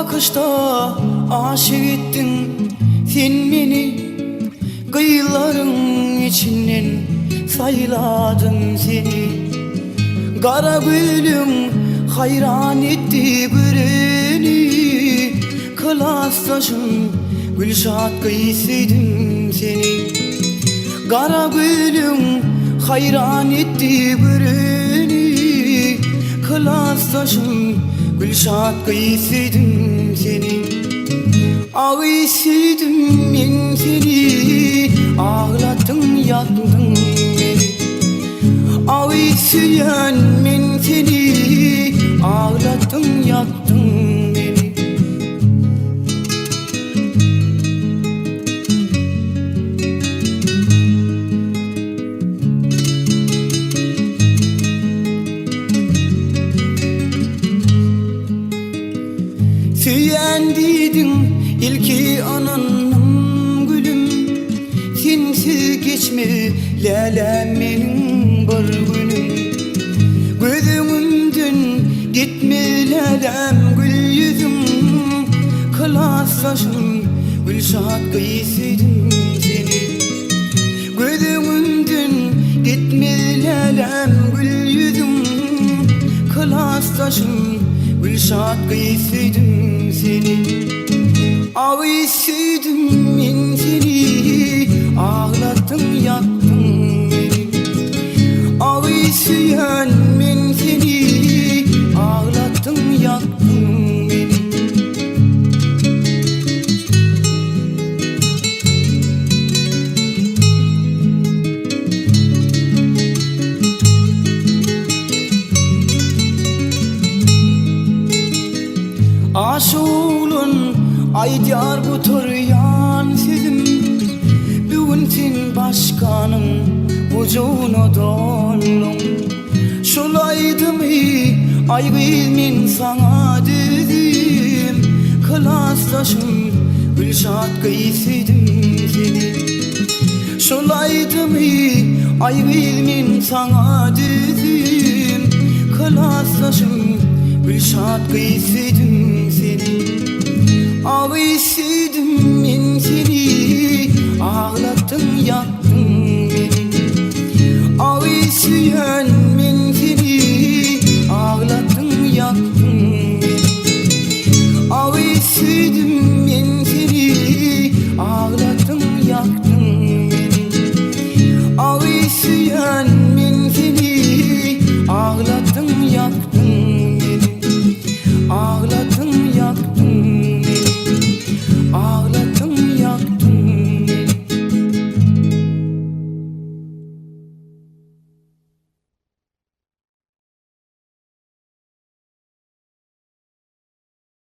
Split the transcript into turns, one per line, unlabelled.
bakışta aşık ettin sen meni, kıyıların içinden sayladın seni. Kara gülüm hayran etti göreni, klastaşım Gülşat kıyısıydın seni. Kara gülüm hayran etti göreni, klastaşım Gülşat kıyısıydın seni. Ağıysıydın men seni, ağlattın yaktın beni. Ağıysyyan men seni, ağlattın yaktın beni. Süyen dedin ilki ananım gülüm, sensiz geçme lelem benim bir günüm. Gözümden gitme lelem gül yüzüm, klastaşım Gülşat kıyısıydın seni. Gözümden gitme lelem gül yüzüm, klastaşım Gülşat kıyısıydın seni. Ağıysıydın men seni, ağlattın yaktın beni. Ağıysyyan men seni, ağlattın yaktın beni. Aşulun aydiyar bu turyan sizim, bugün sen başkanım vücuna donum. Şolaydı mı ay bilmin sana dedim, klastaşım Gülşat kıyısıydın seni. Şolaydı mı ay bilmin sana dedim, klastaşım Gülşat kıyısıydın seni. Ağıysıydın men seni, ağlattın yaktın